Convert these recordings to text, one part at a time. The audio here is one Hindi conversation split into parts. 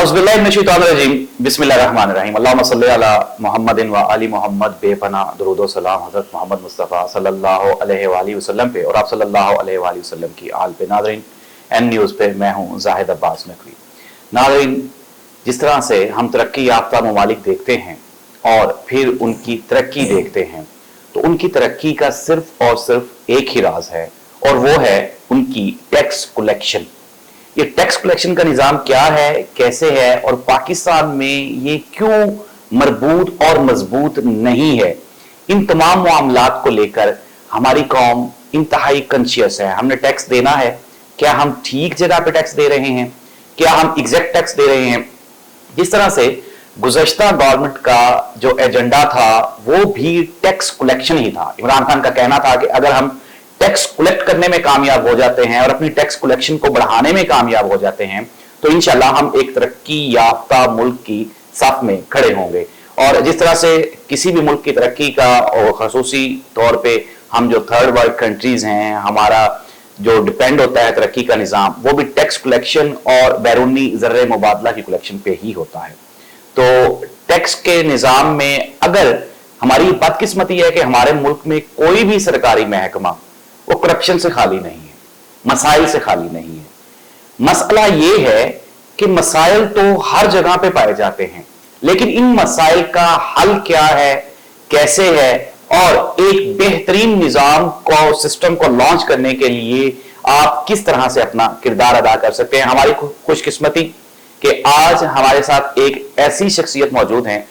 औज़ुबिल्लाहिमिनश्शैतानिर्रजीम बिस्मिल्लाहिर्रहमानिर्रहीम अल्लाहुम्मा सल्लि अला मुहम्मदिन व आलि मोहम्मद बेपना दुरूद व सलाम हज़रत मोहम्मद मुस्तफ़ा सल्लल्लाहु अलैहि वसल्लम पे और आप सल्लल्लाहु अलैहि वसल्लम की आल पे। नाज़रीन, एन न्यूज़ पे मैं हूँ ज़ाहिद अब्बास नकवी। नाज़रीन, जिस तरह से हम तरक्की याफ्ता ममालिक देखते हैं और फिर उनकी तरक्की देखते हैं तो उनकी तरक्की का सिर्फ और सिर्फ एक ही राज है और वो है उनकी टैक्स कलेक्शन। ये टैक्स कलेक्शन का निज़ाम क्या है, कैसे है और पाकिस्तान में ये क्यों मरबूत और मजबूत नहीं है, इन तमाम मामलात को लेकर हमारी कौम इंतहाई कॉन्शियस है। हमने टैक्स देना है, क्या हम ठीक जगह पे टैक्स दे रहे हैं, क्या हम एग्जैक्ट टैक्स दे रहे हैं। जिस तरह से गुज़श्ता गवर्नमेंट का जो एजेंडा था वो भी टैक्स कलेक्शन ही था। इमरान खान का कहना था कि अगर हम टैक्स कलेक्ट करने में कामयाब हो जाते हैं और अपनी टैक्स कलेक्शन को बढ़ाने में कामयाब हो जाते हैं तो इंशाल्लाह हम एक तरक्की याफ्ता मुल्क की साथ में खड़े होंगे। और जिस तरह से किसी भी मुल्क की तरक्की का और खसूसी तौर पे हम जो थर्ड वर्ल्ड कंट्रीज हैं, हमारा जो डिपेंड होता है तरक्की का निज़ाम वो भी टैक्स कलेक्शन और बैरूनी ज़र्रे मुबादला की कलेक्शन पे ही होता है। तो टैक्स के निज़ाम में अगर हमारी बदकिस्मती है कि हमारे मुल्क में कोई भी सरकारी महकमा वो करप्शन से खाली नहीं है, मसाइल से खाली नहीं है। मसला ये है कि मसाइल तो हर जगह पे पाए जाते हैं, लेकिन इन मसाइल का हल क्या है, कैसे है और एक बेहतरीन निज़ाम को, सिस्टम को लॉन्च करने के लिए आप किस तरह से अपना किरदार अदा कर सकते हैं। हमारी खुशकिस्मती कि आज हमारे साथ एक ऐसी शख्सियत मौजूद है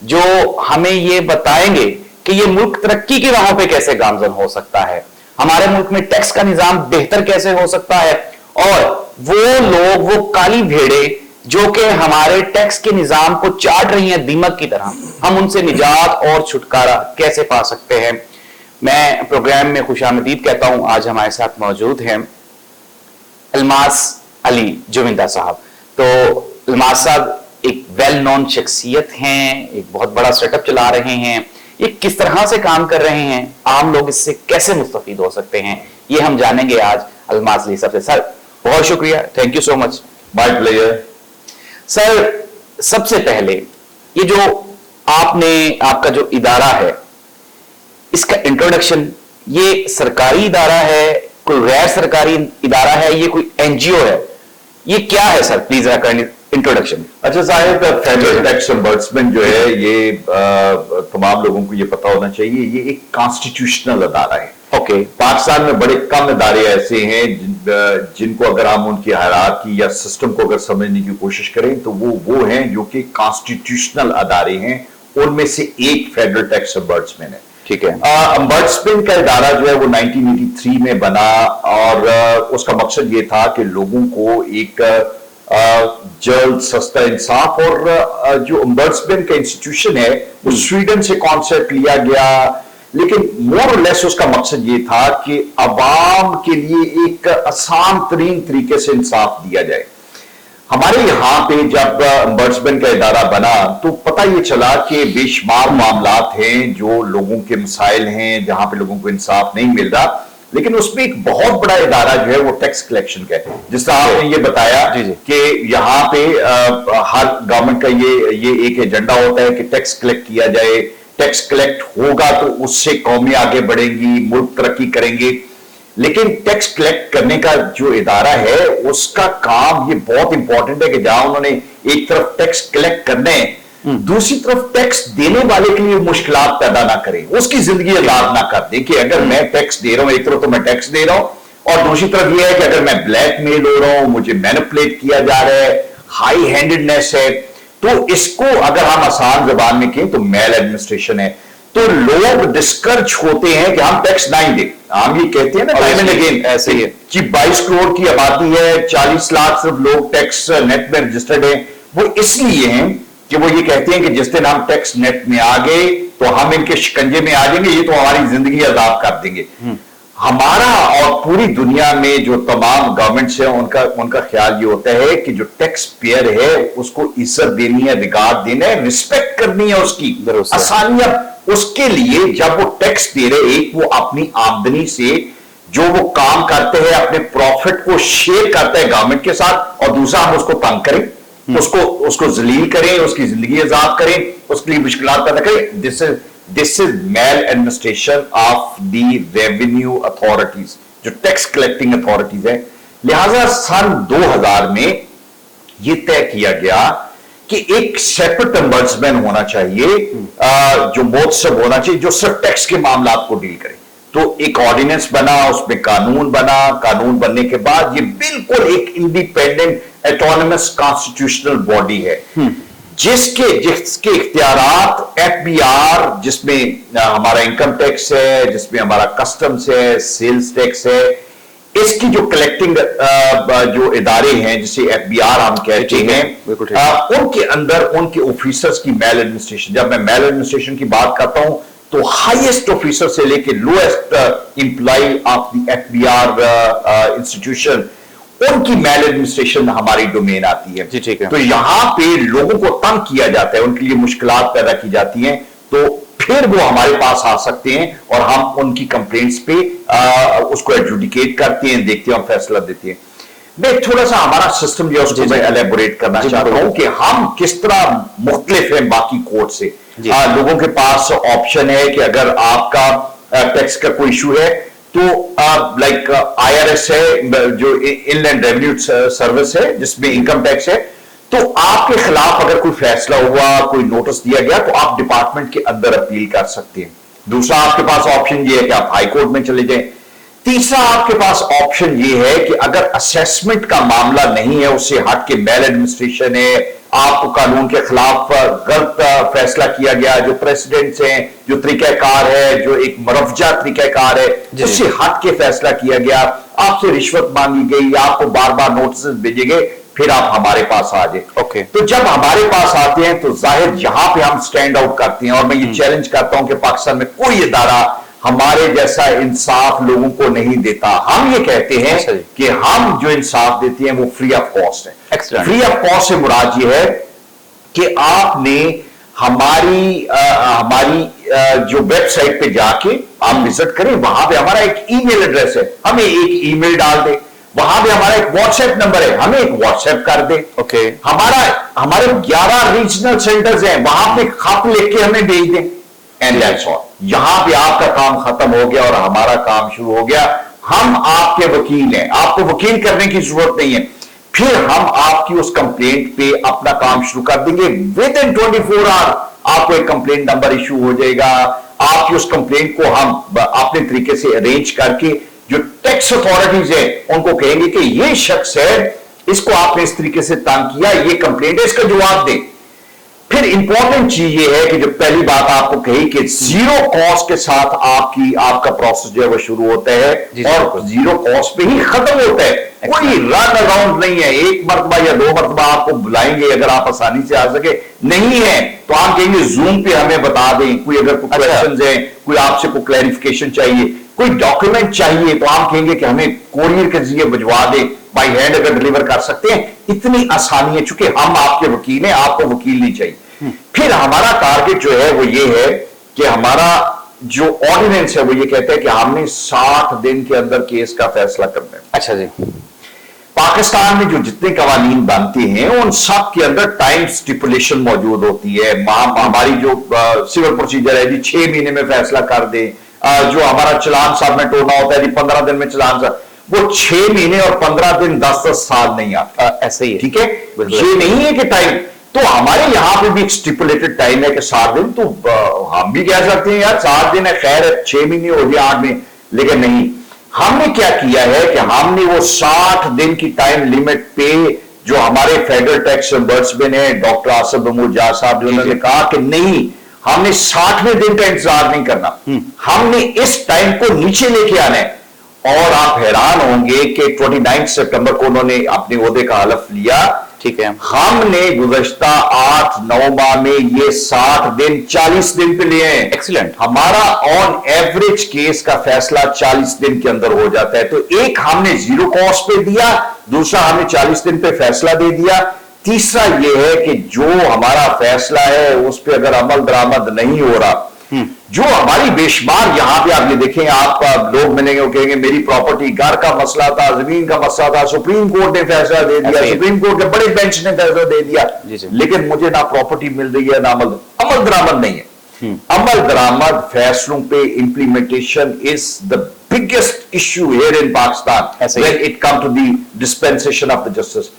जो हमें ये बताएंगे कि ये मुल्क तरक्की की राहों पे कैसे गामजन हो सकता है, हमारे मुल्क में टैक्स का निजाम बेहतर कैसे हो सकता है और वो लोग, वो काली भेड़े जो कि हमारे टैक्स के निजाम को चाट रही हैं दीमक की तरह, हम उनसे निजात और छुटकारा कैसे पा सकते हैं। मैं प्रोग्राम में खुशामदीद कहता हूं। आज हमारे साथ मौजूद हैं अल्मास अली जुविंदा साहब। तो अल्मास साहब एक वेल नोन शख्सियत हैं, एक बहुत बड़ा सेटअप चला रहे हैं। ये किस तरह से काम कर रहे हैं, आम लोग इससे कैसे मुस्तफीद हो सकते हैं, ये हम जानेंगे आज अल्मास अली साहब से। सर बहुत शुक्रिया, thank you so much. My pleasure. Sir सबसे पहले ये जो आपका जो इदारा है इसका इंट्रोडक्शन, ये सरकारी इदारा है, कोई गैर सरकारी इदारा है, ये कोई एनजीओ है, ये क्या है सर? Please introduction. अच्छा साहिब, फेडरल टैक्स ओम्बड्समैन जो है ये तमाम लोगों को ये पता होना चाहिए, ये एक कॉन्स्टिट्यूशनल अदारा है। ओके। पाकिस्तान में बड़े कम इदारे ऐसे हैं जिनको अगर हम उनकी हायरार्की या सिस्टम को अगर समझने की कोशिश करें तो वो हैं जो कि कॉन्स्टिट्यूशनल अदारे हैं। उनमें से एक फेडरल टैक्स ओम्बड्समैन है। ठीक है। ओम्बड्समैन का इदारा जो है वो 1983 में बना और उसका मकसद ये था कि लोगों को एक जल्द सस्ता इंसाफ, और जो ओम्बड्समैन का इंस्टीट्यूशन है वो स्वीडन से कॉन्सेप्ट लिया गया, लेकिन मोर और लेस उसका मकसद ये था कि अवाम के लिए एक आसान तरीन तरीके से इंसाफ दिया जाए। हमारे यहाँ पे जब ओम्बड्समैन का इदारा बना तो पता ये चला कि बेशुमार मामलात हैं जो लोगों के मसाइल हैं, जहां पे लोगों को इंसाफ नहीं मिल रहा, लेकिन उसमें एक बहुत बड़ा इदारा जो है वो टैक्स कलेक्शन का है। जिस तरह आपने ये बताया कि यहाँ पे हर गवर्नमेंट का ये एक एजेंडा होता है कि टैक्स कलेक्ट किया जाए, टैक्स कलेक्ट होगा तो उससे कौमें आगे बढ़ेंगी, मुल्क तरक्की करेंगे। लेकिन टैक्स कलेक्ट करने का जो इदारा है उसका काम ये बहुत इंपॉर्टेंट है कि जहां उन्होंने एक तरफ टैक्स कलेक्ट करने, दूसरी तरफ टैक्स देने वाले के लिए मुश्किलात पैदा ना करें, उसकी जिंदगी आजाद ना कर दे कि अगर मैं टैक्स दे रहा हूं, एक तरफ तो मैं टैक्स दे रहा हूं और दूसरी तरफ यह है कि अगर मैं ब्लैकमेल हो रहा हूं, मुझे मैनिपुलेट किया जा रहा है, हाई हैंडेडनेस है, तो इसको अगर हम आसान जबान में कहें तो मेल एडमिनिस्ट्रेशन है। तो लोग डिस्करेज होते हैं कि हम टैक्स ना ही दें। हम ये कहते हैं ना टाइम एंड अगेन ऐसे ही है कि 22 करोड़ की आबादी है, 40 लाख सिर्फ लोग टैक्स नेट में रजिस्टर्ड है। वो इसलिए हैं कि वो ये कहते हैं कि जिस दिन हम टैक्स नेट में आ गए तो हम इनके शिकंजे में आ जाएंगे, ये तो हमारी जिंदगी आजाद कर देंगे। हमारा और पूरी दुनिया में जो तमाम गवर्नमेंट्स हैं उनका ख्याल ये होता है कि जो टैक्स पेयर है उसको इज्जत देनी है, रिगार्ड देना है, रिस्पेक्ट करनी है, उसकी आसानियां। उसके लिए जब वो टैक्स दे रहे, एक वो अपनी आमदनी से जो वो काम करते हैं अपने प्रॉफिट को शेयर करते हैं गवर्नमेंट के साथ, और दूसरा हम उसको तंग करें उसको उसको जलील करें, उसकी जिंदगी आजाद करें, उसके लिए मुश्किलात पैदा करें। This is maladministration of the revenue authorities, जो टैक्स कलेक्टिंग अथॉरिटीज है। लिहाजा सन 2000 में यह तय किया गया कि एक सेपरेट ombudsman होना चाहिए, जो मोहतसब होना चाहिए, जो सिर्फ टैक्स के मामला को डील करे। तो एक ऑर्डिनेंस बना, उसमें कानून बना, कानून बनने के बाद ये बिल्कुल एक इंडिपेंडेंट एटोनमस कॉन्स्टिट्यूशनल बॉडी है, जिसके इख्तियारात एफबीआर, जिसमें हमारा इनकम टैक्स है, जिसमें हमारा कस्टम्स है, सेल्स टैक्स है, इसकी जो कलेक्टिंग जो इदारे हैं जिसे एफबीआर हम कहते हैं, उनके अंदर उनके ऑफिसर्स की मेल एडमिनिस्ट्रेशन। जब मैं मेल एडमिनिस्ट्रेशन की बात करता हूं तो हाईएस्ट ऑफिसर से लेके lowest employ of the FBR institution, उनकी मेल एडमिनिस्ट्रेशन हमारी डोमेन आती है। जी ठीक है। तो यहां पे लोगों को तंग किया जाता है, उनके लिए मुश्किलात पैदा की जाती हैं, तो फिर वो हमारे पास आ सकते हैं और हम उनकी कंप्लेंट्स पे उसको एडजुडिकेट करते हैं, देखते हैं और फैसला देते हैं। मैं थोड़ा सा हमारा सिस्टम जो है उसको मैं एलेबोरेट करना चाहता हूं कि हम किस तरह मुख्तलिफ हैं बाकी कोर्ट से। लोगों के पास ऑप्शन है कि अगर आपका टैक्स का कोई इशू है तो लाइक IRS है, जो इनलैंड रेवेन्यू सर्विस है, जिसमें इनकम टैक्स है, तो आपके खिलाफ अगर कोई फैसला हुआ, कोई नोटिस दिया गया, तो आप डिपार्टमेंट के अंदर अपील कर सकते हैं। दूसरा आपके पास ऑप्शन ये है कि आप हाई कोर्ट में चले जाएं। तीसरा आपके पास ऑप्शन ये है कि अगर असेसमेंट का मामला नहीं है, उससे हट के मेल एडमिनिस्ट्रेशन है, आपको कानून के खिलाफ गलत फैसला किया गया, जो प्रेसिडेंट्स हैं, जो तरीकाकार है, जो एक मरफजा तरीकाकार है, उससे हट के फैसला किया गया, आपसे रिश्वत मांगी गई, आपको बार बार नोटिस भेजे गए, फिर आप हमारे पास आ जाए। ओके। तो जब हमारे पास आते हैं तो जाहिर यहां पे हम स्टैंड आउट करते हैं, और मैं ये चैलेंज करता हूं कि पाकिस्तान में कोई इदारा हमारे जैसा इंसाफ लोगों को नहीं देता। हम ये कहते हैं कि हम जो इंसाफ देते हैं वो फ्री ऑफ कॉस्ट है। फ्री ऑफ कॉस्ट से मुराद ये है कि आपने हमारी जो वेबसाइट पे जाके आप विजिट करें, वहां पे हमारा एक ईमेल एड्रेस है, हमें एक ईमेल डाल दे, वहां पे हमारा एक व्हाट्सएप नंबर है, हमें एक व्हाट्सएप कर दे। ओके। हमारे 11 रीजनल सेंटर्स हैं, वहां पे खत लिख के हमें भेज दें, एंड दैट्स ऑल। यहां पे आपका काम खत्म हो गया और हमारा काम शुरू हो गया। हम आपके वकील हैं, आपको वकील करने की जरूरत नहीं है। फिर हम आपकी उस कंप्लेंट पे अपना काम शुरू कर देंगे। विद इन 24 आवर आपको एक कंप्लेंट नंबर इशू हो जाएगा। आपकी उस कंप्लेंट को हम अपने तरीके से अरेंज करके जो टैक्स अथॉरिटीज है उनको कहेंगे कि ये शख्स है, इसको आपने इस तरीके से तंग किया, ये कंप्लेंट है, इसका जवाब दे। फिर इंपॉर्टेंट चीज ये है कि जो पहली बात आपको कही कि जीरो कॉस्ट के साथ आपका प्रोसेस जो है वो शुरू होता है, और जीरो कॉस्ट पे ही खत्म होता है। कोई रन अराउंड नहीं है, एक मरतबा या 2 मरतबा आपको बुलाएंगे अगर आप आसानी से आ सके, नहीं है तो आप कहेंगे जूम पे हमें बता दें। कोई अगर कोई क्वेश्चंस है, कोई आपसे कोई क्लैरिफिकेशन चाहिए, कोई डॉक्यूमेंट चाहिए, तो आप कहेंगे कि हमें कोरियर के जरिए भिजवा दें, बाई हैंड अगर डिलीवर कर सकते हैं। इतनी आसानी है, चूंकि हम आपके वकील हैं, आपको वकील नहीं चाहिए। फिर हमारा टारगेट जो है वो ये है कि हमारा जो ऑर्डिनेंस है वो ये कहता है कि हमने 60 दिन के अंदर केस का फैसला करना है। अच्छा जी। पाकिस्तान में जो जितने कवानीन बनते हैं उन सब के अंदर टाइम स्टिपुलेशन मौजूद होती है। हमारी जो सिविल प्रोसीजर है जी, 6 महीने में फैसला कर दे। जो हमारा चलान सबमिट होना होता है जी 15 दिन में चलान, वो 6 महीने और 15 दिन 10-10 साल नहीं आता। ऐसे ही है, ठीक है। ये नहीं है कि टाइम, तो हमारे यहां पे भी एक स्टिपुलेटेड टाइम है कि 7 दिन। तो हम भी कह सकते हैं यार 7 दिन है, खैर 6 महीने हो गया 8 महीने, लेकिन नहीं। हमने क्या किया है कि हमने वो 60 दिन की टाइम लिमिट पे जो हमारे फेडरल टैक्स ombudsman है डॉक्टर आसिफ महमूद जाह साहब, जो उन्होंने कहा कि नहीं, हमने 60वें दिन का इंतजार नहीं करना, हमने इस टाइम को नीचे लेके आना है। और आप हैरान होंगे कि 29 सितंबर को उन्होंने अपने ओहदे का हलफ लिया। ठीक है। हमने गुज़श्ता 8-9 माह में ये 60 दिन 40 दिन पे लिए हैं। एक्सीलेंट। हमारा ऑन एवरेज केस का फैसला 40 दिन के अंदर हो जाता है। तो एक हमने जीरो कॉस्ट पे दिया, दूसरा हमने 40 दिन पे फैसला दे दिया, तीसरा यह है कि जो हमारा फैसला है उस पर अगर अमल दरामद नहीं हो रहा जो हमारी बेशुमार, यहां पे आप ये देखें, आप लोग मिलेंगे वो कहेंगे मेरी प्रॉपर्टी, घर का मसला था, जमीन का मसला था, सुप्रीम कोर्ट ने फैसला दे दिया, सुप्रीम कोर्ट के बड़े बेंच ने फैसला दे दिया, लेकिन मुझे ना प्रॉपर्टी मिल रही है ना अमल दरामद नहीं है। अमल दरामद फैसलों पे implementation is the biggest issue here in Pakistan when it come to the dispensation of the justice.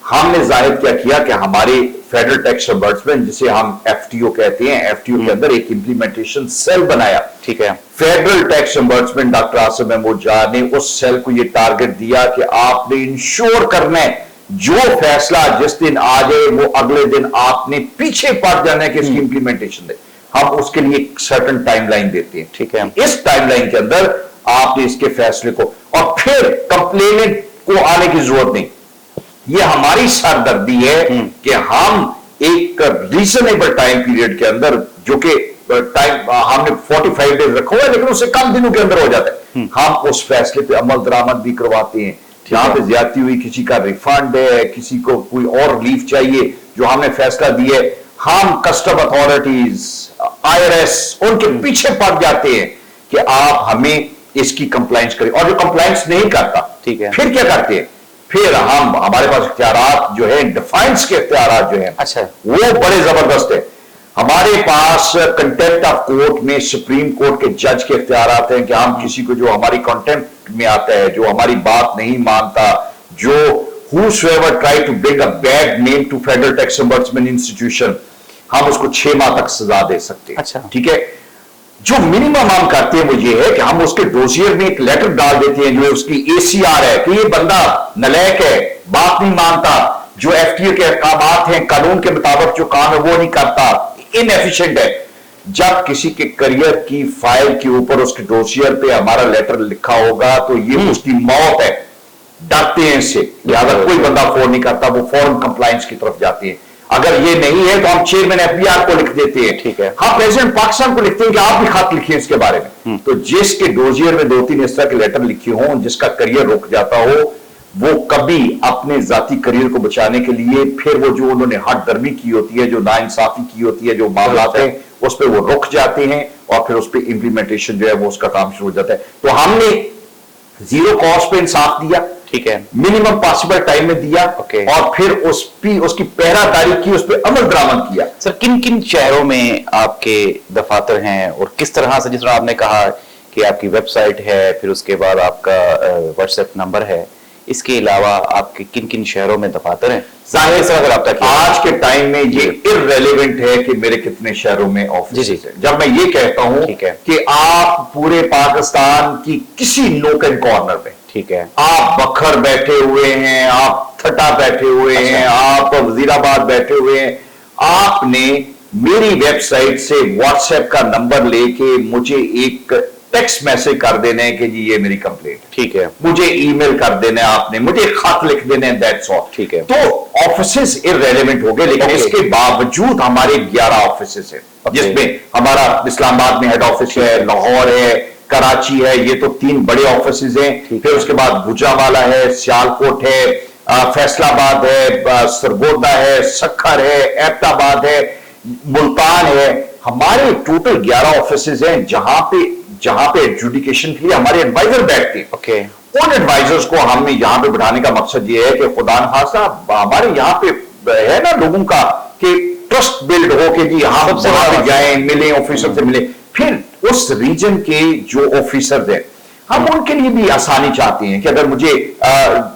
हमने जाहिर क्या किया कि हमारे फेडरल टैक्स ऑम्बड्समैन, जिसे हम एफटीओ कहते हैं, एफटीओ के अंदर एक इंप्लीमेंटेशन सेल बनाया। ठीक है। Federal tax ombudsman doctor Asim Mahmood जहा ने उस सेल को यह टारगेट दिया कि आपने इंश्योर करना है जो फैसला जिस दिन आ जाए वो अगले दिन आपने पीछे पड़ जाना है कि इसकी इंप्लीमेंटेशन दे। हम उसके लिए एक सर्टन टाइमलाइन देते हैं। ठीक है। इस टाइमलाइन के अंदर आपने इसके फैसले को, और फिर कंप्लेनेंट को आने की जरूरत नहीं। यह हमारी सरदर्दी है कि हम एक रीजनेबल टाइम पीरियड के अंदर, जो कि टाइम हमने 45 डेज रखा हुआ है लेकिन उससे कम दिनों के अंदर हो जाता है, हम उस फैसले पे अमल दरामद भी करवाते हैं। जहां पे ज्यादती हुई, किसी का रिफंड है, किसी को कोई और रिलीफ चाहिए, जो हमने फैसला दिया है, हम कस्टम अथॉरिटीज, IRS उनके पीछे पड़ जाते हैं कि आप हमें इसकी कंप्लायंस करें। और जो कंप्लायंस नहीं करता, ठीक है, फिर क्या करते हैं? फिर हमारे पास इख्तियारात जो है, डिफाइंस के इख्तियारात जो है, अच्छा, वो बड़े जबरदस्त है। हमारे पास कंटेम्प्ट ऑफ कोर्ट में सुप्रीम कोर्ट के जज के इख्तियारात हैं कि हम किसी को जो हमारी कंटेम्प्ट में आता है, जो हमारी बात नहीं मानता, जो whosoever try to bring a bad name to Federal Tax Ombudsman Institution, हम उसको 6 माह तक सजा दे सकते हैं। अच्छा, ठीक है। जो मिनिमम हम करते हैं वो ये है कि हम उसके डोसियर में एक लेटर डाल देते हैं, जो उसकी ACR है कि ये बंदा नलायक है, बात नहीं मानता, जो FTA के अहकामात हैं, कानून के मुताबिक जो काम है वो नहीं करता, इनएफिशिएंट है। जब किसी के करियर की फाइल के ऊपर उसके डोसियर पे हमारा लेटर लिखा होगा तो ये उसकी मौत है। डरते हैं इससे, लिहाजा कोई बंदा फोन नहीं करता, वो फौरन कंप्लायंस की तरफ जाते हैं। अगर ये नहीं है तो हम चेयरमैन FBR को लिख देते हैं। ठीक है। हम प्रेसिडेंट पाकिस्तान को लिखते हैं कि आप भी खत लिखिए इसके बारे में। तो जिसके डोजियर में 2-3 इस तरह के लेटर लिखे हों, जिसका करियर रुक जाता हो, वो कभी अपने जाती करियर को बचाने के लिए फिर वो जो उन्होंने हट दर्मी की होती है, जो नाइंसाफी की होती है, जो मामला है उस पर वो रुक जाते हैं और फिर उस पर इंप्लीमेंटेशन जो है वो उसका काम शुरू हो जाता है। तो हमने जीरो कॉस्ट पे इंसाफ दिया, ठीक है, मिनिमम पॉसिबल टाइम में दिया, और फिर उसकी पहरादारी की, उस पर अमल दरामद किया। सर, किन किन शहरों में आपके दफातर हैं और किस तरह से, जिस तरह आपने कहा कि आपकी वेबसाइट है, फिर उसके बाद आपका व्हाट्सएप नंबर है, इसके अलावा आपके किन किन शहरों में दफातर हैं? जाहिर से अगर आपका आज के टाइम में ये इररेलेवेंट है कि मेरे कितने शहरों में ऑफिस है। जब मैं ये कहता हूं कि आप पूरे पाकिस्तान की किसी नोक एंड कॉर्नर पे, ठीक है, आप बखर बैठे हुए हैं, आप थटा बैठे हुए हैं, आप वजीराबाद बैठे हुए हैं, आपने मेरी वेबसाइट से व्हाट्सएप का नंबर लेके मुझे एक टेक्स्ट मैसेज कर देना है कि जी ये मेरी कंप्लेंट, ठीक है, मुझे ईमेल कर देना है, आपने मुझे खत लिख देना है, दैट्स ऑल, ठीक है। तो ऑफिसेस इररेलेवेंट हो गए, लेकिन इसके बावजूद हमारे 11 ऑफिसेस हैं, जिसमें हमारा इस्लामाबाद में हेड ऑफिस है, लाहौर है, कराची है, ये तो 3 बड़े ऑफिसेस हैं। फिर उसके बाद गुजरावाला है, सियालकोट है, फैसलाबाद है, सरगोदा है, सखर है, एबटाबाद है, मुल्तान है। हमारे टोटल 11 ऑफिसेस हैं जहां पे एडजुडिकेशन के लिए हमारे एडवाइजर बैठते हैं। उन एडवाइजर्स को हमने यहां पे बिठाने का मकसद ये है कि खुदा न खास्ता हमारे यहां पे है ना लोगों का कि ट्रस्ट बिल्ड हो कि जी हम वहां पे जाएं, मिलें, ऑफिसर से मिलें। फिर उस रीजन के जो ऑफिसर्स हैं, हम उनके लिए भी आसानी चाहते हैं कि अगर मुझे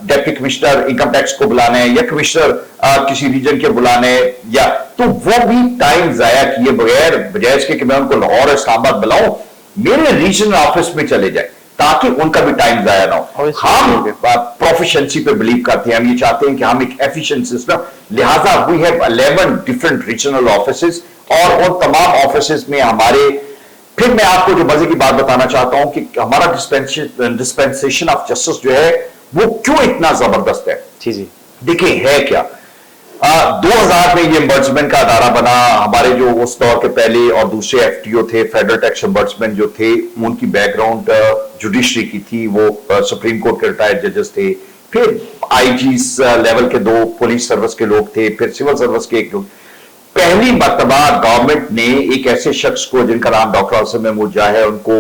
डिप्टी कमिश्नर इनकम टैक्स को बुलाना है या कमिश्नर किसी रीजन के बुलाना है, या तो वो भी टाइम जाया किए बगैर, बजाय इसके कि मैं उनको लाहौर इस्लामाबाद बुलाऊं, मेरे रीजनल ऑफिस में चले जाए ताकि उनका भी टाइम जाया ना हो। हम प्रोफिशिएंसी पे बिलीव करते हैं, हम ये चाहते हैं कि हम एक एफिशिएंट सिस्टम, लिहाजा we have 11 different regional offices, और उन तमाम ऑफिसेस में हमारे, फिर मैं आपको जो मजे की बात बताना चाहता हूं कि हमारा डिस्पेंसेशन ऑफ जस्टिस जो है वो क्यों इतना जबरदस्त है। जी जी, देखिए है क्या, 2000 में ये ombudsman का अदारा बना। हमारे जो उस दौर के पहले और दूसरे FTO थे, फेडरल टैक्स ombudsman जो थे, उनकी बैकग्राउंड जुडिशरी की थी, वो सुप्रीम कोर्ट के रिटायर्ड जजेस थे, फिर IG लेवल के 2 पुलिस सर्विस के लोग थे, फिर सिविल सर्विस के 1 लोग। पहली मर्तबा गवर्नमेंट ने एक ऐसे शख्स को जिनका नाम डॉक्टर आसिम महमूद जा है उनको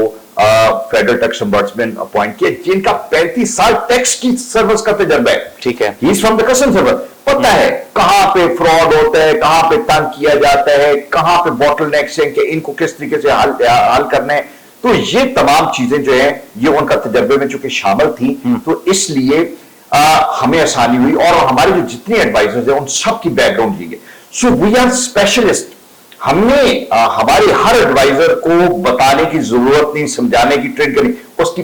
फेडरल टैक्स अम्बर्समेंट अपॉइंट किया, जिनका 35 साल टैक्स की सर्विस का तजर्बा है। ठीक है, he is from the custom service, पता है कहां पे फ्रॉड होता है, कहां पे तंग किया जाता है, कहां पे बॉटल नेक्स है कि इनको किस तरीके से हल करना है। तो ये तमाम चीजें जो है ये उनका तजर्बे में चूंकि शामिल थी, तो इसलिए हमें आसानी हुई और हमारे जो जितने एडवाइजर्स हैं उन सब की बैकग्राउंड ली गई। So we are specialist. हमने हमारे हर एडवाइजर को बताने की जरूरत नहीं, समझाने की, ट्रेन करनी, उसकी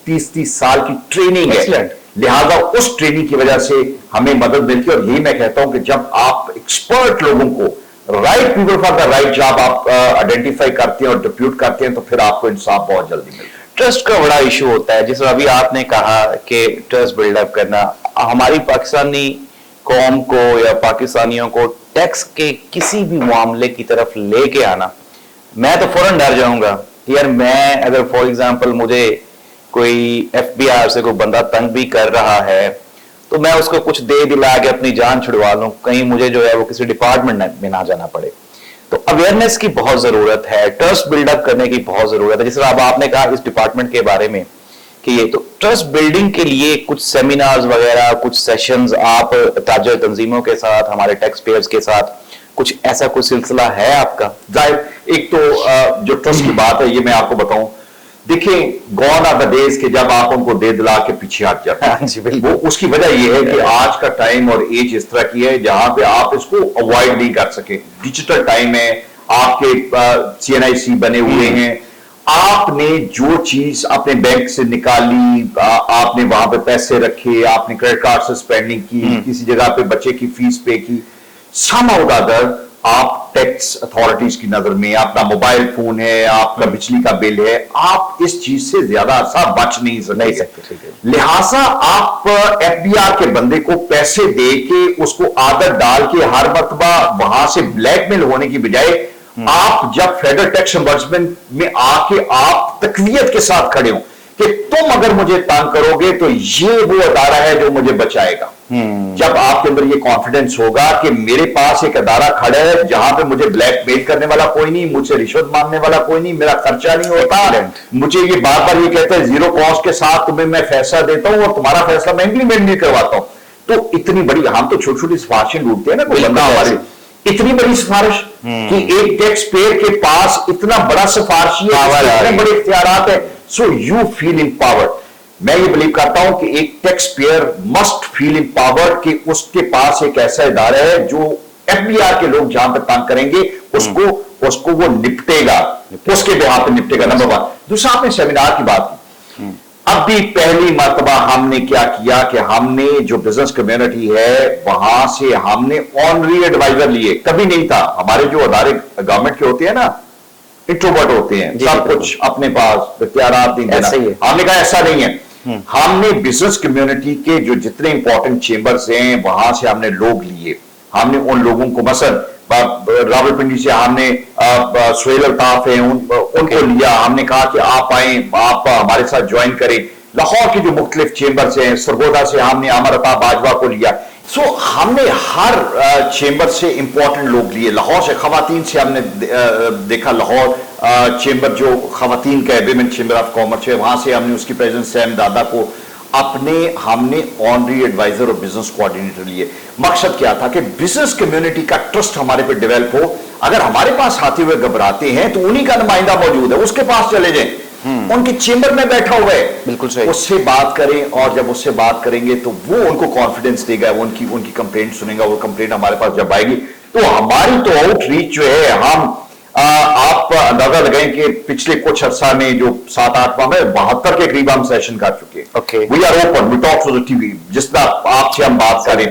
30 साल की ट्रेनिंग है। लिहाजा उस ट्रेनिंग की वजह से हमें मदद मिलती है। और यही मैं कहता हूं कि जब आप एक्सपर्ट लोगों को, right people for the right job आप आइडेंटिफाई करते हैं और डिप्यूट करते हैं, तो फिर आपको इंसाफ बहुत जल्दी मिलता है। ट्रस्ट का बड़ा इशू होता है, जिस अभी आपने कहा कि ट्रस्ट बिल्डअप करना, हमारी पाकिस्तानी कौम को या पाकिस्तानियों को टैक्स के किसी भी मामले की तरफ लेके आना, मैं तो फौरन डर जाऊंगा कि यार मैं अगर फॉर एग्जांपल मुझे कोई FBI से कोई बंदा तंग भी कर रहा है तो मैं उसको कुछ दे दिला के अपनी जान छुड़वा लूं, कहीं मुझे जो है वो किसी डिपार्टमेंट में ना जाना पड़े। तो अवेयरनेस की बहुत जरूरत है, ट्रस्ट बिल्डअप करने की बहुत जरूरत है। जिस तरह अब आपने कहा इस डिपार्टमेंट के बारे में कि ये तो ट्रस्ट बिल्डिंग के लिए कुछ सेमिनार्स वगैरह, कुछ सेशंस आप ताजर तंजीमों के साथ, हमारे टैक्स पेयर्स के साथ, कुछ ऐसा कुछ सिलसिला है आपका? जाहिर, एक तो जो ट्रस्ट की बात है ये मैं आपको बताऊं, देखिए गॉन आर द डेज के जब आप उनको दे दिला के पीछे हट जाते हैं। वो उसकी वजह यह है कि आज का टाइम और एज इस तरह की है जहां पे आप इसको अवॉइड नहीं कर सके। डिजिटल टाइम है, आपके CNIC बने हुए हैं, आपने जो चीज अपने बैंक से निकाली, आपने वहां पे पैसे रखे, आपने क्रेडिट कार्ड से स्पेंडिंग की, किसी जगह पे बच्चे की फीस पे की, somehow or other आप टैक्स अथॉरिटीज की नजर में, अपना मोबाइल फोन है, आपका बिजली का बिल है, आप इस चीज से ज्यादा अरसा बच नहीं सकते। लिहाजा आप FBI के बंदे को पैसे दे के उसको आदत डाल के हर मरतबा वहां से ब्लैकमेल होने की बजाय आप जब फेडरल टैक्स एम्बर्समेंट में आके आप तकवीयत के साथ खड़े हो कि तुम अगर मुझे तंग करोगे तो ये वो अदारा है जो मुझे बचाएगा। जब आपके अंदर ये कॉन्फिडेंस होगा कि मेरे पास एक अदारा खड़ा है जहां पे मुझे ब्लैकमेल करने वाला कोई नहीं, मुझसे रिश्वत मांगने वाला कोई नहीं, मेरा खर्चा नहीं होता, मुझे ये बार बार ये कहता है जीरो कॉस्ट के साथ तुम्हें मैं फैसला देता हूं और तुम्हारा फैसला मैं इंप्लीमेंट नहीं करवाता हूं। तो इतनी बड़ी, हम तो छोटी छोटी सिफारिशें ढूंढते हैं ना, कोई बंदा हमारे, इतनी बड़ी सिफारिश कि एक टैक्स पेयर के पास इतना बड़ा सिफारिशी है, इतने बड़े इख्तियारात है, सो यू फील एम्पावर्ड। मैं ये बिलीव करता हूं कि एक tax payer must feel empowered कि उसके पास एक ऐसा इदारा है जो FBI के लोग जहां पर तंग करेंगे उसको वो निपटेगा, उसके बिहार पर निपटेगा। नंबर 1। दूसरा, आपने सेमिनार की बात की, अब भी पहली मर्तबा हमने क्या किया कि हमने जो बिजनेस कम्युनिटी है वहां से हमने ऑनरी एडवाइजर लिए। कभी नहीं था, हमारे जो अदारे गवर्नमेंट के होते हैं ना, इंट्रोवर्ट होते हैं, सब कुछ अपने पास इख्तियारात नहीं देना, हमने कहा ऐसा नहीं है। हमने बिजनेस कम्युनिटी के जो जितने इंपॉर्टेंट चेंबर्स हैं वहां से हमने लोग लिए, हमने उन लोगों को, मसलन रावलपिंडी से हमने सुहेल अल्ताफ हैं उनको लिया, हमने कहा कि आप आए, आप हमारे साथ ज्वाइन करें। लाहौर के जो मुख्तलिफ चेंबर्स हैं, सरगोदा से हमने अमरता बाजवा को लिया। सो हमने हर चेंबर से इंपॉर्टेंट लोग लिए। लाहौर से खवातीन से हमने देखा, लाहौर चेंबर जो खवातीन का है, विमेन चेंबर ऑफ कॉमर्स है, वहां से हमने उसकी प्रेसिडेंट सैम दादा को हमने ऑनरी एडवाइजर और बिजनेस कोऑर्डिनेटर लिए। मकसद क्या था कि बिजनेस कम्युनिटी का ट्रस्ट हमारे पे डेवलप हो। अगर हमारे पास आते हुए घबराते हैं तो उन्हीं का नुमाइंदा मौजूद है, उसके पास चले जाएं, उनके चेंबर में बैठा हुआ है, बिल्कुल सही, उससे बात करें, और जब उससे बात करेंगे तो वो उनको कॉन्फिडेंस देगा, उनकी कंप्लेंट सुनेगा, वो कंप्लेंट हमारे पास जब आएगी तो हमारी तो आउटरीच जो है, हम आप अंदाजा लगाएं कि पिछले कुछ अर्सा में जो 7-8 माह में 72 के करीब हम सेशन कर चुके हैं। We are open, we talk to the TV, जिस तरह आपसे हम बात करें।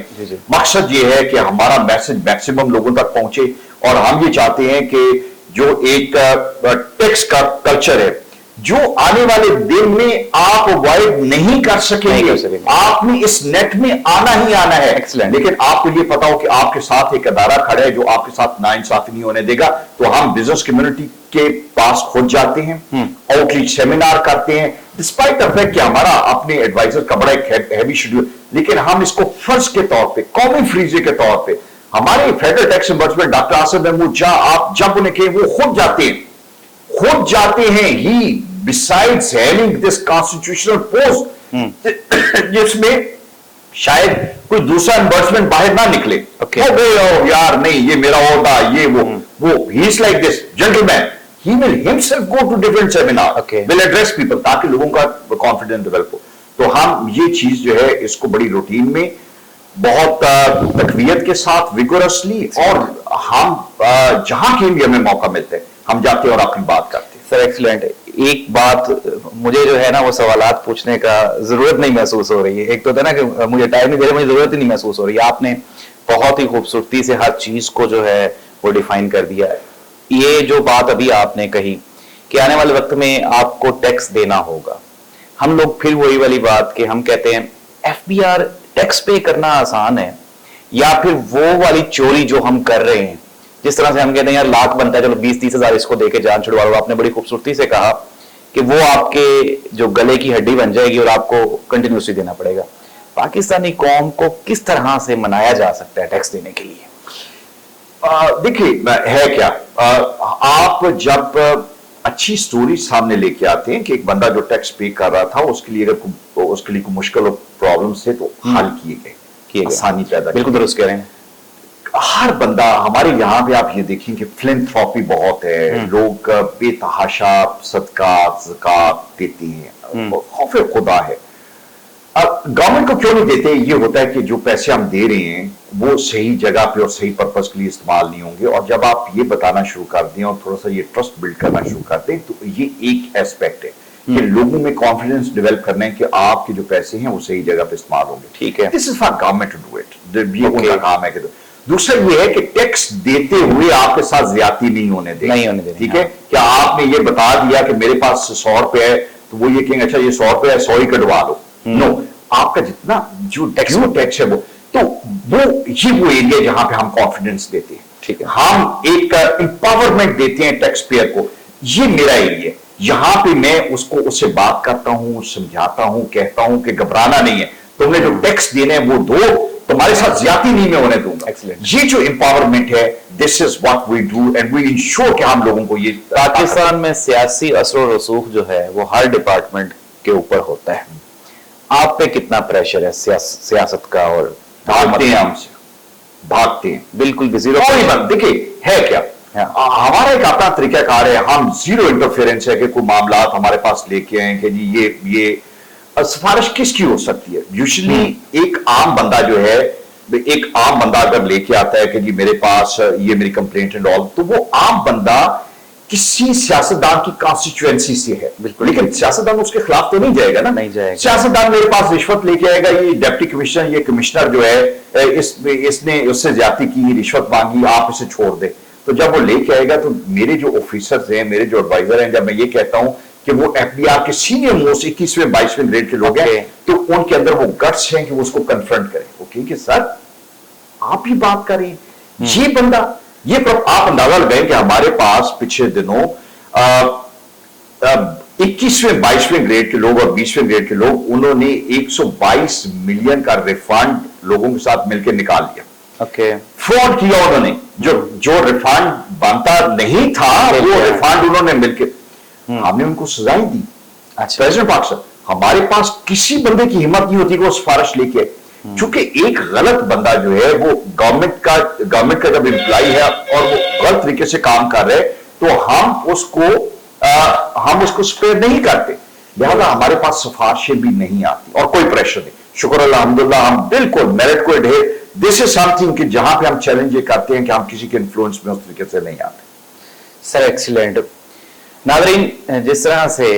मकसद ये है कि हमारा मैसेज मैक्सिमम लोगों तक पहुंचे, और हम ये चाहते हैं कि जो एक टैक्स का कल्चर है जो आने वाले दिन में आप अवॉइड नहीं कर सकेंगे, आपने इस नेट में आना ही आना है। लेकिन आपको ये पता हो कि आपके साथ एक अदारा खड़ा है जो आपके साथ नाइंसाफी नहीं होने देगा, तो हम बिजनेस कम्युनिटी के पास खुद जाते हैं, आउटरीच सेमिनार करते हैं, डिस्पाइट द फैक्ट कि हमारा अपने एडवाइजर का बड़ा एक हैवी शेड्यूल, लेकिन हम इसको फर्ज के तौर पे, कौमी फ्रीजे के तौर पे हमारे federal tax ombudsman doctor Asif Mahmood Shah, आप जब उन्हें कहें वो खुद जाते हैं ही besides having this constitutional post जिसमें शायद कोई दूसरा एम्बर्समेंट बाहर ना निकले। Okay. वो गए यार नहीं ये मेरा होगा ये वो he is like this gentleman, he will himself go to different seminar, Okay. Will address people ताकि लोगों का कॉन्फिडेंस डेवलप हो। तो हम ये चीज जो है इसको बड़ी रूटीन में बहुत तकवीयत के साथ विगोरसली और हम जहां कहीं भी हमें मौका मिलता है हम जाते हैं और अपनी बात करते हैं। Sir excellent. एक बात मुझे जो है ना वो सवालात पूछने का जरूरत नहीं महसूस हो रही है। एक तो था ना कि मुझे टाइम नहीं दे रहे, मुझे जरूरत ही नहीं महसूस हो रही है। आपने बहुत ही खूबसूरती से हर चीज को जो है वो डिफाइन कर दिया है। ये जो बात अभी आपने कही कि आने वाले वक्त में आपको टैक्स देना होगा, हम लोग फिर वही वाली बात कि हम कहते हैं एफबीआर टैक्स पे करना आसान है, या फिर वो वाली चोरी जो हम कर रहे हैं, जिस तरह से हम कहते हैं यार लाख बनता है चलो 20-30 हजार इसको देके जान छुड़वा लो। आपने बड़ी खूबसूरती से कहा कि वो आपके जो गले की हड्डी बन जाएगी और आपको कंटिन्यूसली देना पड़ेगा। पाकिस्तानी कौम को किस तरह से मनाया जा सकता है टैक्स देने के लिए? देखिए है क्या, आप जब अच्छी स्टोरी सामने लेके आते हैं कि एक बंदा जो टैक्स पे कर रहा था उसके लिए अगर उसके लिए कोई मुश्किल और प्रॉब्लम्स थे तो हल किए गए, आसानी पैदा की। बिल्कुल दुरुस्त कह रहे हैं। हर बंदा हमारे यहाँ पे आप ये देखें कि फिलैंथ्रोपी बहुत है, लोग बेतहाशा सदका ज़कात देते हैं, खौफ खुदा है। अब गवर्नमेंट को क्यों नहीं देते? ये होता है कि जो पैसे हम दे रहे हैं वो सही जगह पे और सही पर्पस के लिए इस्तेमाल नहीं होंगे। और जब आप ये बताना शुरू कर दें और थोड़ा सा ये ट्रस्ट बिल्ड करना शुरू कर दें तो ये एक एस्पेक्ट है कि लोगों में कॉन्फिडेंस डेवलप करना है कि आपके जो पैसे हैं वो सही जगह पे इस्तेमाल होंगे। ठीक है, this is for government to do it, ये उनका काम है। कि दूसरा ये है कि टैक्स देते हुए आपके साथ ज्यादती नहीं होने दें। ठीक है, क्या आपने ये बता दिया कि मेरे पास 100 रुपए है तो वो ये कहेंगे अच्छा ये 100 रुपए है 100 ही कटवा लो। नो, आपका जितना जो टैक्स है वो तो वो एरिया जहां पे हम कॉन्फिडेंस देते हैं। ठीक है, हम एक एम्पावरमेंट देते हैं टैक्स पेयर को, ये मेरा एरिया है, यहां पे मैं उससे बात करता हूं, समझाता हूं, कहता हूं कि घबराना नहीं है, तुमने जो टैक्स देने हैं वो दो, तुम्हारे साथ ज्यादा नहीं मैं होने दूंगा। ये जो एम्पावरमेंट है, this is what we do and we ensure कि हम लोगों को ये। पाकिस्तान में सियासी असर रसूख जो है वो हर डिपार्टमेंट के ऊपर होता है। आप पे कितना प्रेशर है सियासत का? और भागते हैं हमसे, भागते हैं बिल्कुल भी जीरो। देखिए है क्या, हमारा एक अपना तरीकाकार है, हम जीरो इंटरफेरेंस है कि कोई मामला हमारे पास लेके आए कि जी ये सिफारिश किसकी हो सकती है। यूजुअली एक आम बंदा जो है, एक आम बंदा अगर लेके आता है कि जी मेरे पास ये मेरी कंप्लेंट एंड ऑल, तो वो आम बंदा किसी सियासतदान की कॉन्स्टिट्यूएंसी से है, बिल्कुल, लेकिन सियासतदान उसके खिलाफ तो नहीं जाएगा ना, नहीं जाएगा। सियासतदान मेरे पास रिश्वत लेके आएगा, ये डिप्टी कमिश्नर, ये कमिश्नर जो है इसने उससे ज्यादा की, रिश्वत मांगी, आप इसे छोड़ दे। तो जब वो लेके आएगा तो मेरे जो ऑफिसर्स हैं, मेरे जो एडवाइजर हैं, जब मैं ये कहता हूं कि वो एफबीआर के सीनियर मोस्ट 21वें 22वें ग्रेड के लोग हैं, तो उनके अंदर वो गट्स हैं कि वो उसको कन्फ्रंट करें। ओके कि सर आप ही बात करें, ये बंदा, ये आप अंदाजा लगाएं कि हमारे पास पिछले दिनों 21वें 22वें ग्रेड के लोग और 20वें ग्रेड के लोग, उन्होंने 122 मिलियन का रिफंड लोगों के साथ मिलकर निकाल लिया। फ्रॉड किया उन्होंने, जो रिफंड बनता नहीं था वो रिफंड उन्होंने मिलकर, हमने उनको सजाएं दी। प्रेसिडेंट पाक साहब, हमारे पास किसी बंदे की हिम्मत नहीं होती कि वो सिफारिश लेके, चूंकि एक गलत बंदा जो है वो गवर्नमेंट का जब एम्प्लॉय है और वो गलत तरीके से काम कर रहे तो हम उसको स्पेयर नहीं करते, लिहाजा हमारे पास सिफारिशें भी नहीं आती और कोई प्रेशर नहीं। शुक्र अल्हम्दुलिल्लाह हम बिल्कुल मेरिट को ढेर, दिस इज समथिंग कि जहां पे हम चैलेंज ये करते हैं कि हम किसी के इन्फ्लुएंस में उस तरीके से नहीं आते। Sir excellent. नाज़रीन, जिस तरह से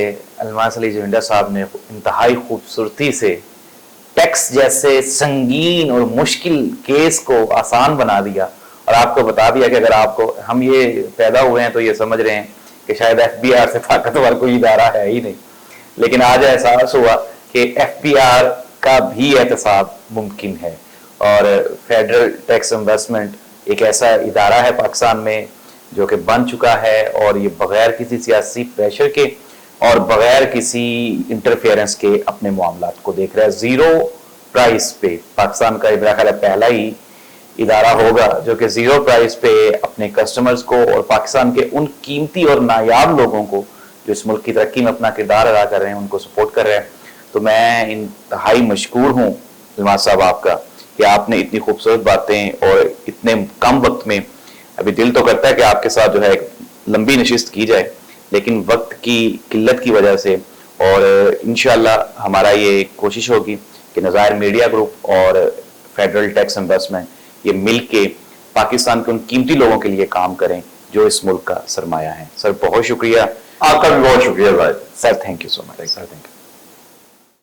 अलमास अली जविंदा साहब ने इंतहाई खूबसूरती से टैक्स जैसे संगीन और मुश्किल केस को आसान बना दिया और आपको बता दिया कि अगर आपको, हम ये पैदा हुए हैं तो ये समझ रहे हैं कि शायद एफबीआर से ताकतवर कोई इदारा है ही नहीं, लेकिन आज एहसास हुआ कि एफबीआर का भी एहतसाब मुमकिन है। और फेडरल टैक्स इन्वेस्टमेंट एक ऐसा इदारा है पाकिस्तान में जो कि बन चुका है और ये बगैर किसी सियासी प्रेशर के और बगैर किसी इंटरफेरेंस के अपने मामलात को देख रहा है। जीरो प्राइस पे पाकिस्तान का मेरा ख्याल है पहला ही इदारा होगा जो कि जीरो प्राइस पे अपने कस्टमर्स को और पाकिस्तान के उन कीमती और नायाब लोगों को जो इस मुल्क की तरक्की में अपना किरदार अदा कर रहे हैं उनको सपोर्ट कर रहे हैं। तो मैं इंतहाई मशकूर हूँ इल्मास साहब आपका कि आपने इतनी खूबसूरत बातें और इतने कम वक्त में, अभी दिल तो करता है कि आपके साथ जो है एक लंबी नशिस्त की जाए, लेकिन वक्त की किल्लत की वजह से, और इंशाल्लाह हमारा ये कोशिश होगी कि नज़ायर मीडिया ग्रुप और फेडरल टैक्स एम्बेसडमेंट ये मिल के पाकिस्तान के उन कीमती लोगों के लिए काम करें जो इस मुल्क का सरमाया है। सर बहुत शुक्रिया। आपका भी बहुत शुक्रिया भाई। Sir thank you so much. Sir thank you.